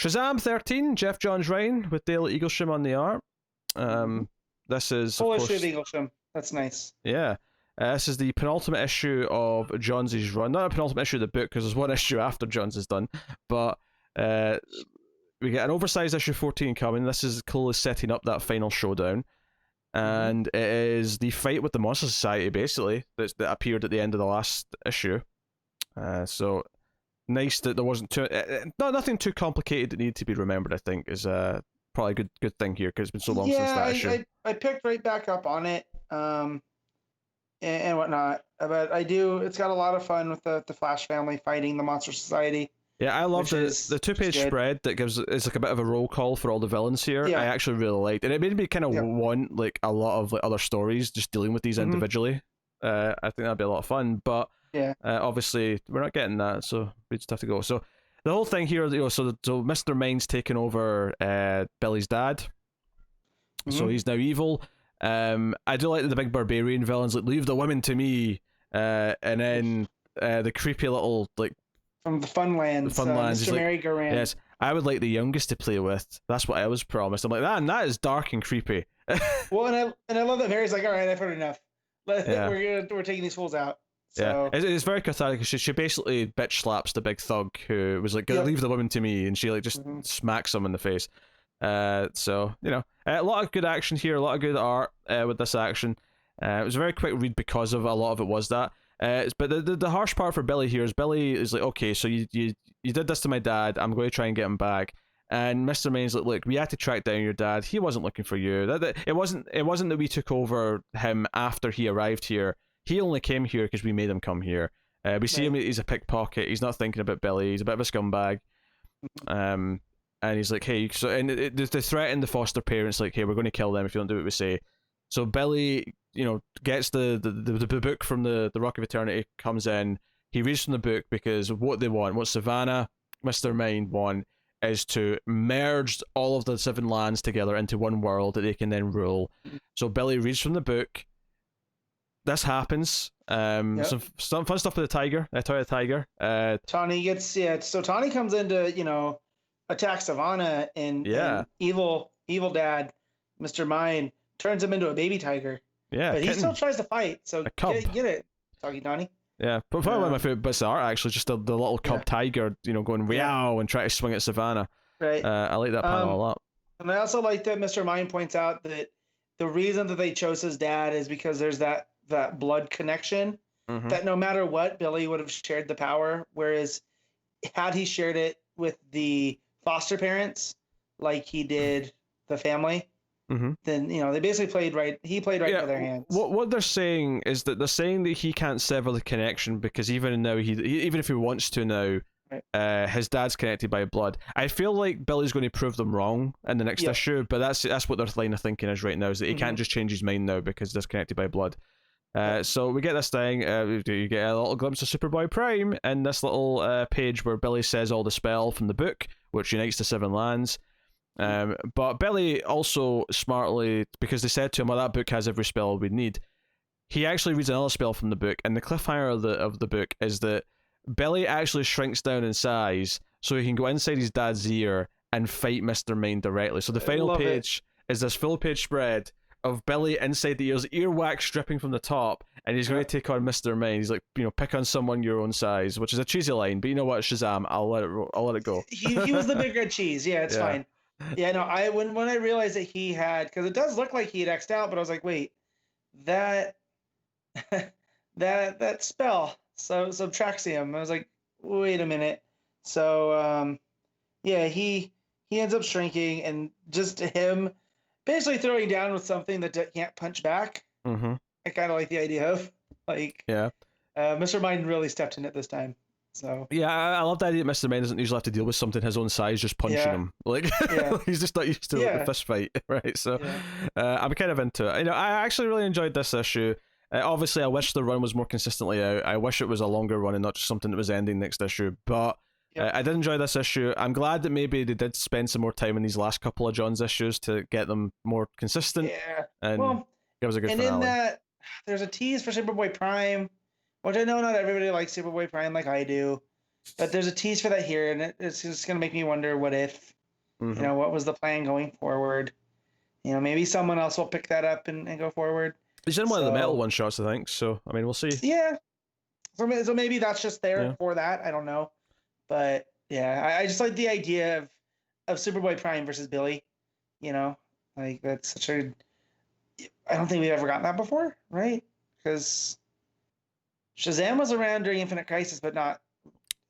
Shazam 13, Jeff Johns writing with Dale Eaglesham on the art. This is Full of issue course, of Eaglesham. That's nice. yeah. This is the penultimate issue of Johns' run. Not a penultimate issue of the book, because there's one issue after Johns is done. But we get an oversized issue 14 coming. This is clearly setting up that final showdown. And it is the fight with the Monster Society, basically, that appeared at the end of the last issue. So nice that there wasn't nothing too complicated that needed to be remembered. I think is probably a good thing here, because it's been so long since that issue. I picked right back up on it. And whatnot. But it's got a lot of fun with the Flash family fighting the Monster Society. Yeah, I love the 2-page spread that is like a bit of a roll call for all the villains here. Yeah. I actually really liked, and it made me kind of want like a lot of like other stories just dealing with these individually. I think that'd be a lot of fun, but obviously we're not getting that, so we just have to go. So the whole thing here, so Mr. Mind's taken over Billy's dad, so he's now evil. I do like that the big barbarian villains like leave the women to me, and then the creepy little like from the Funlands, Mr. Merry-Go-Round. Yes, I would like the youngest to play with. That's what I was promised. I'm like that is dark and creepy. Well, and I love that Mary's like, all right, I've heard enough. We're taking these fools out. So. Yeah, it's very cathartic. She basically bitch slaps the big thug who was like, leave the women to me, and she like just smacks him in the face. So a lot of good action here, a lot of good art with this action. It was a very quick read because of a lot of it was that. But the harsh part for Billy here is Billy is like, okay, so you did this to my dad. I'm going to try and get him back. And Mr. Main's like, look, we had to track down your dad. He wasn't looking for you. It wasn't that we took over him after he arrived here. He only came here because we made him come here. We see him; he's a pickpocket. He's not thinking about Billy. He's a bit of a scumbag. And he's like, hey, so they threaten the foster parents, like, hey, we're going to kill them if you don't do what we say. So Billy, gets the book from the Rock of Eternity, comes in. He reads from the book because what they want, what Savannah, Mr. Mind want, is to merge all of the 7 lands together into one world that they can then rule. So Billy reads from the book. This happens. Some fun stuff with the tiger. Toy the tiger. Tawny gets So Tawny comes in to attack Savannah, and evil dad, Mr. Mind, turns him into a baby tiger. Yeah, but he still tries to fight. So get it, Tawny. Yeah, but probably one of my favorite bits of art actually, just the little cub tiger, going meow and try to swing at Savannah. Right. I like that panel a lot. And I also like that Mr. Mind points out that the reason that they chose his dad is because there's that blood connection. That no matter what, Billy would have shared the power. Whereas had he shared it with the foster parents, like he did the family, then they basically played right. He played right into their hands. What they're saying is that they're saying that he can't sever the connection because even now even if he wants to now, his dad's connected by blood. I feel like Billy's going to prove them wrong in the next issue, but that's what their line of thinking is right now, is that he can't just change his mind now because they're connected by blood. So we get this thing. You get a little glimpse of Superboy Prime in this little page where Billy says all the spell from the book, which unites the 7 lands. But Billy also smartly, because they said to him, well, that book has every spell we need, he actually reads another spell from the book, and the cliffhanger of the book is that Billy actually shrinks down in size so he can go inside his dad's ear and fight Mr. Mind directly. So the final page is this full page spread of Billy inside the ears, earwax dripping from the top, and he's going to take on Mr. Mind. He's like, pick on someone your own size, which is a cheesy line, but you know what, Shazam, I'll let it go. He was the big red cheese. Yeah, it's fine. Yeah, no, when I realized that he had, because it does look like he had X'd out, but I was like, wait, that spell, so Subtraxium. I was like, wait a minute. So he ends up shrinking, and just him basically throwing down with something that can't punch back. I kind of like the idea of Mr. Mind really stepped in it this time. So I love the idea that Mr. Mind doesn't usually have to deal with something his own size just punching him. Like he's just not used to the fist fight, right? So I'm kind of into it. I actually really enjoyed this issue. Obviously, I wish the run was more consistently out. I wish it was a longer run and not just something that was ending next issue. But I did enjoy this issue. I'm glad that maybe they did spend some more time in these last couple of John's issues to get them more consistent. Yeah, and it was a good finale. And in that, there's a tease for Superboy Prime, which I know not everybody likes Superboy Prime like I do. but there's a tease for that here, and it's just gonna make me wonder what if, Mm-hmm. what was the plan going forward? Maybe someone else will pick that up and go forward. He's in one of the metal So one shots, I think. So I mean, we'll see. yeah, so maybe that's just there Yeah. for that. I don't know, but yeah, I just like the idea of Superboy Prime versus Billy. Like that's such a. I don't think we've ever gotten that before, right? Because Shazam was around during Infinite Crisis, but not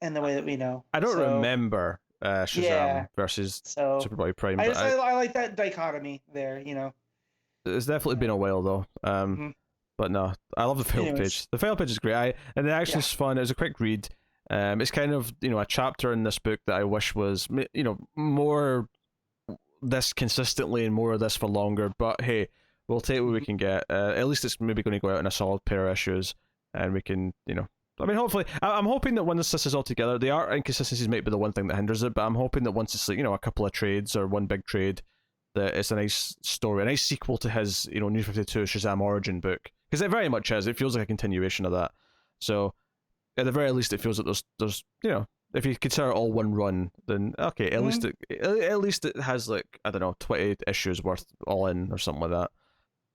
in the way that we know. I don't So remember Shazam yeah, versus so Superboy Prime, I but just I like that dichotomy there. it's definitely been a while though. Mhm. But no, I love the final Anyways. page. The final page is great. And the Yeah. action's fun. It was a quick read. It's kind of a chapter in this book that I wish was more this consistently and more of this for longer. But hey, we'll take what we Mhm. can get. At least it's maybe going to go out in a solid pair of issues, and we can I mean, hopefully, I'm hoping that once this is all together, the art inconsistencies might be the one thing that hinders it. But I'm hoping that once it's like a couple of trades or one big trade, that it's a nice story, a nice sequel to his New 52 Shazam origin book, because it very much is. It feels like a continuation of that. So at the very least, it feels like there's if you consider it all one run, then okay, at least it has like I don't know 20 issues worth all in or something like that.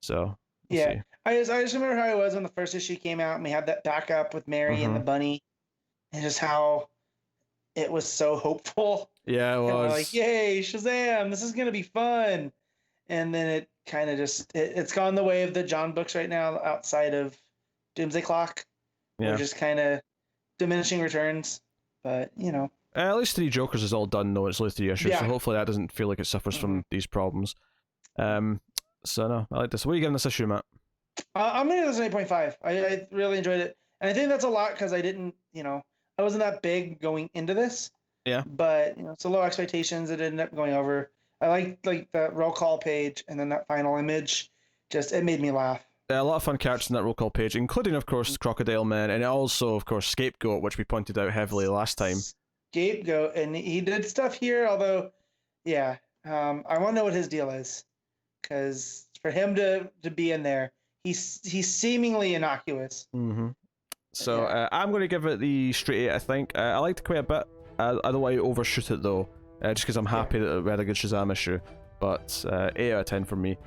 So we'll Yeah, see. I just remember how it was when the first issue came out, and we had that backup with Mary and the bunny, and just how it was so hopeful. Yeah, it And we're like, was. "Yay, Shazam! This is gonna be fun." And then it kind of it's gone the way of the John books right now, outside of Doomsday Clock. Yeah. We're just kind of diminishing returns, but At least 3 Jokers is all done though. It's only 3 issues, so yeah. hopefully that doesn't feel like it suffers from these problems. So no, I like this. What are you giving this issue, Matt? I'm gonna give this an 8.5. I really enjoyed it, and I think that's a lot because I didn't, I wasn't that big going into this. Yeah. But so low expectations. It ended up going over. I liked like the roll call page and then that final image. Just it made me laugh. A lot of fun characters in that roll call page, including of course Crocodile Man, and also of course Scapegoat, which we pointed out heavily last time. Scapegoat, and he did stuff here. Although, yeah, I want to know what his deal is, because for him to be in there, he's seemingly innocuous. Mm-hmm. So Yeah. I'm going to give it the straight 8. I think I liked it quite a bit. I don't want to overshoot it though, just because I'm happy that we had a good Shazam issue. But 8 out of 10 for me.